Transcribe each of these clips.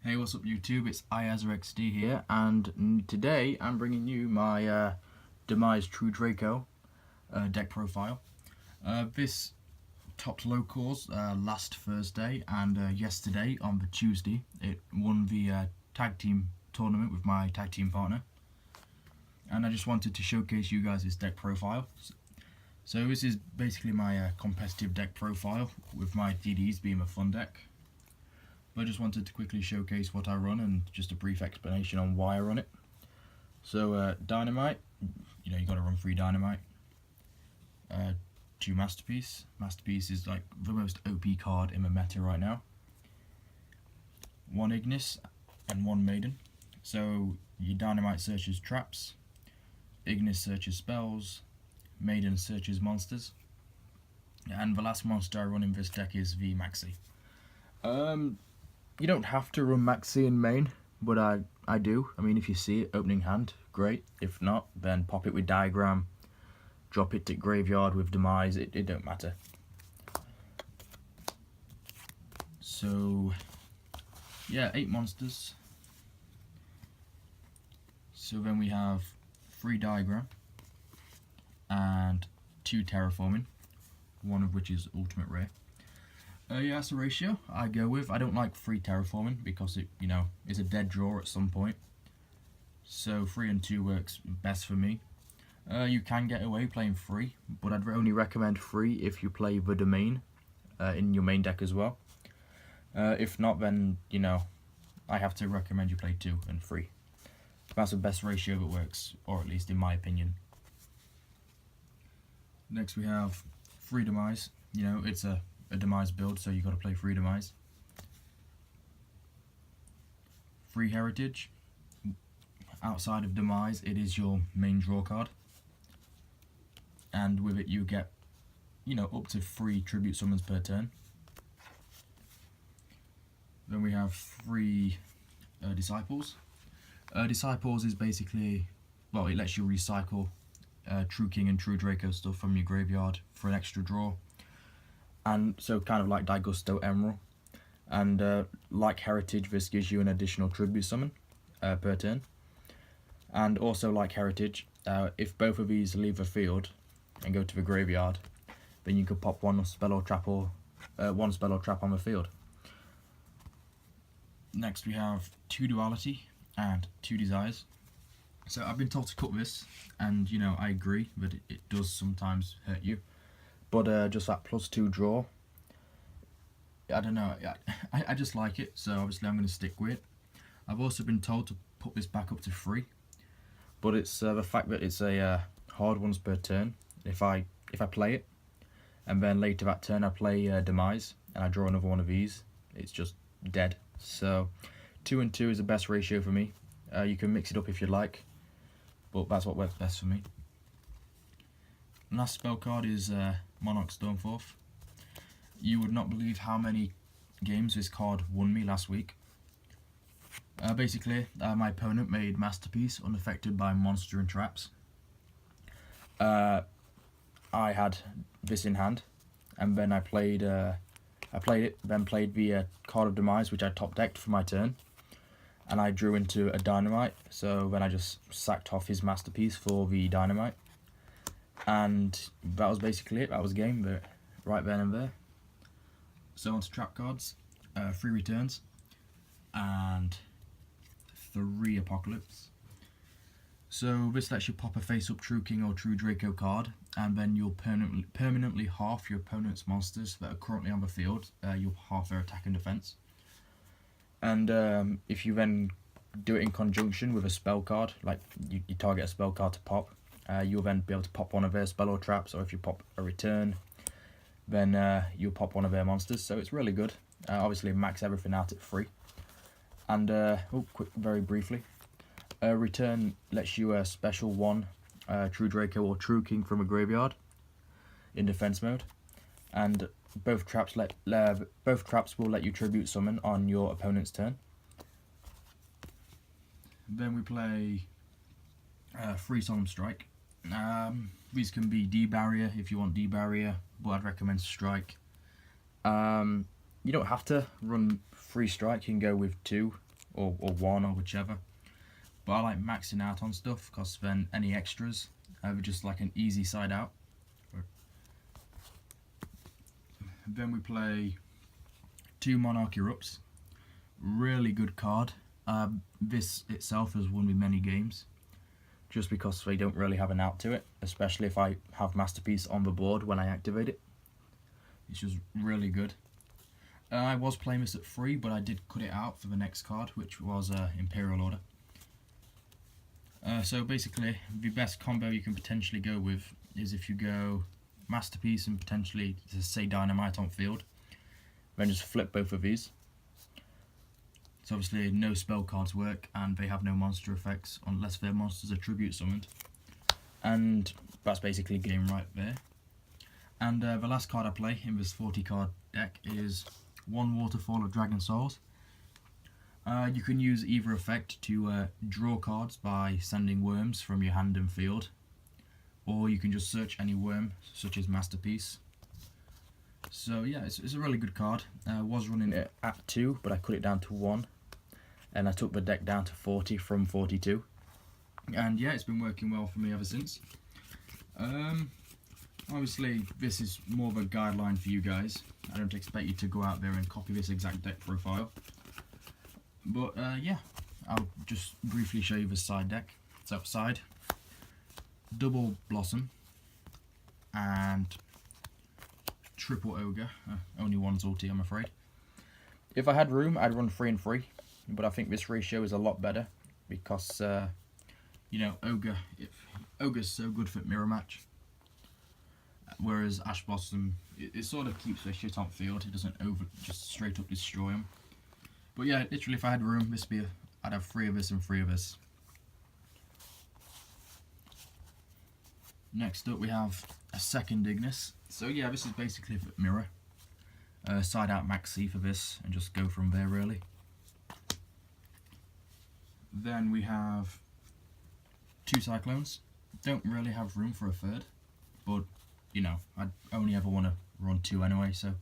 Hey, what's up YouTube? It's iAzerXD here, and today I'm bringing you my Demise True Draco deck profile. This topped locals last Thursday, and yesterday on the Tuesday it won the tag team tournament with my tag team partner. And I just wanted to showcase you guys this deck profile. So this is basically my competitive deck profile, with my DDs being a fun deck. But I just wanted to quickly showcase what I run and just a brief explanation on why I run it. So Dynamite, you got to run 3 Dynamite. 2 Masterpiece. Masterpiece is like the most OP card in the meta right now. 1 Ignis and 1 Maiden. So your Dynamite searches traps, Ignis searches spells, Maiden searches monsters. And the last monster I run in this deck is the Maxi. You don't have to run Maxi in main, but I do. I mean, if you see it opening hand, great. If not, then pop it with Diagram, drop it to Graveyard with Demise, it don't matter. So, yeah, 8 monsters. So then we have 3 Diagram and 2 Terraforming, one of which is Ultimate Rare. Yeah, that's the ratio I go with. I don't like 3 Terraforming because it, is a dead draw at some point. So 3 and 2 works best for me. You can get away playing 3, but I'd only recommend 3 if you play the Domain in your main deck as well. If not, then, I have to recommend you play 2 and 3. That's the best ratio that works, or at least in my opinion. Next we have 3 Demise. It's a Demise build, so you got to play 3 Demise. 3 Heritage. Outside of Demise, it is your main draw card, and with it you get, up to 3 tribute summons per turn. Then we have 3 Disciples. Disciples is basically, well, it lets you recycle True King and True Draco stuff from your graveyard for an extra draw. And so kind of like Daigusto Emerald, and like Heritage, this gives you an additional tribute summon per turn. And also like Heritage, if both of these leave the field and go to the graveyard, then you could pop one spell or trap on the field. Next we have 2 Duality and 2 Desires. So I've been told to cut this, and I agree that it does sometimes hurt you. But just that +2 draw, I don't know, I just like it, so obviously I'm going to stick with it. I've also been told to put this back up to 3, but it's the fact that it's a hard ones per turn. If I play it, and then later that turn I play Demise, and I draw another one of these, it's just dead. So 2 and 2 is the best ratio for me. You can mix it up if you like, but that's what works best for me. Last spell card is Monarch Stormforth. You would not believe how many games this card won me last week. Basically, my opponent made Masterpiece unaffected by monster and traps. I had this in hand, and then I played it, then played the card of Demise, which I top decked for my turn, and I drew into a Dynamite. So then I just sacked off his Masterpiece for the Dynamite. And that was basically it. That was game, but right then and there. So on to trap cards. 3 Returns and 3 Apocalypse. So this lets you pop a face-up True King or True Draco card, and then you'll permanently half your opponent's monsters that are currently on the field. You'll half their attack and defense. And if you then do it in conjunction with a spell card, like you target a spell card to pop, you'll then be able to pop one of their spell or traps, or if you pop a return, then you'll pop one of their monsters. So it's really good. Obviously max everything out at 3. And very briefly, return lets you special 1 True Draco or True King from a graveyard in defense mode, and both traps will let you tribute summon on your opponent's turn. Then we play 3 Solemn Strike. These can be D-Barrier if you want D-Barrier, but I'd recommend Strike. You don't have to run 3 Strike, you can go with 2 or 1 or whichever. But I like maxing out on stuff because then any extras are just like an easy side out. Then we play 2 Monarch Erupts. Really good card. This itself has won me many games just because they don't really have an out to it, especially if I have Masterpiece on the board when I activate it. It's just really good. I was playing this at 3, but I did cut it out for the next card, which was Imperial Order. So basically, the best combo you can potentially go with is if you go Masterpiece and potentially, say, Dynamite on field, then just flip both of these. So obviously no spell cards work, and they have no monster effects unless their monsters are tribute summoned. And that's basically game right there. And the last card I play in this 40 card deck is 1 Waterfall of Dragon Souls. You can use either effect to draw cards by sending worms from your hand and field, or you can just search any worm, such as Masterpiece. So yeah, it's a really good card. I was running it at 2, but I cut it down to 1, and I took the deck down to 40 from 42. And yeah, it's been working well for me ever since. Obviously, this is more of a guideline for you guys. I don't expect you to go out there and copy this exact deck profile. But yeah, I'll just briefly show you the side deck. It's outside. Double Blossom and triple Ogre. Only one's ulti, I'm afraid. If I had room, I'd run 3 and 3, but I think this ratio is a lot better because, you know, Ogre's so good for mirror match, whereas Ash Blossom, it sort of keeps their shit on field. It doesn't just straight up destroy them. But yeah, literally, if I had room, I'd have 3 of this and 3 of this. Next up, we have a second Ignis. So yeah, this is basically for mirror. Side out Max C for this, and just go from there really. Then we have 2 Cyclones. Don't really have room for a third, but you know, I'd only ever want to run 2 anyway, so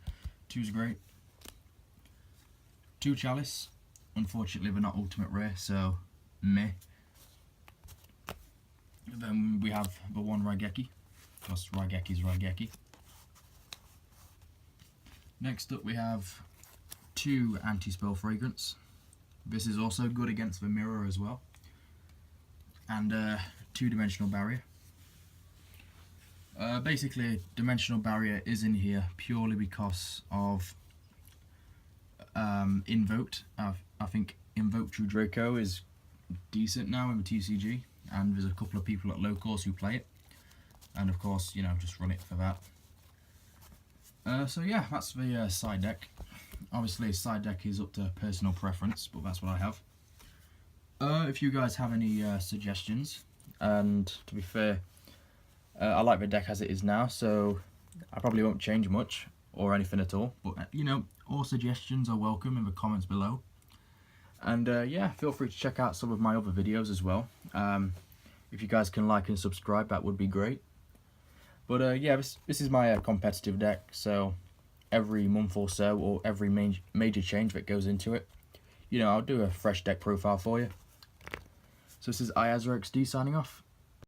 2's great. 2 Chalice. Unfortunately, they're not ultimate rare, so meh. Then we have the 1 Raigeki, because Raigeki's Raigeki. Next up we have 2 Anti-Spell Fragrance. This is also good against the mirror as well. And 2-Dimensional Barrier. Basically, Dimensional Barrier is in here purely because of Invoked. I think Invoked True Draco is decent now in the TCG, and there's a couple of people at locals who play it, and of course, you know, just run it for that. So yeah, that's the side deck. Obviously, side deck is up to personal preference, but that's what I have. If you guys have any suggestions, and to be fair, I like the deck as it is now, so I probably won't change much or anything at all, but you know, all suggestions are welcome in the comments below. And yeah, feel free to check out some of my other videos as well. If you guys can like and subscribe, that would be great. But yeah, this is my competitive deck, so every month or so, or every major change that goes into it, you know, I'll do a fresh deck profile for you. So this is iAzraXD signing off.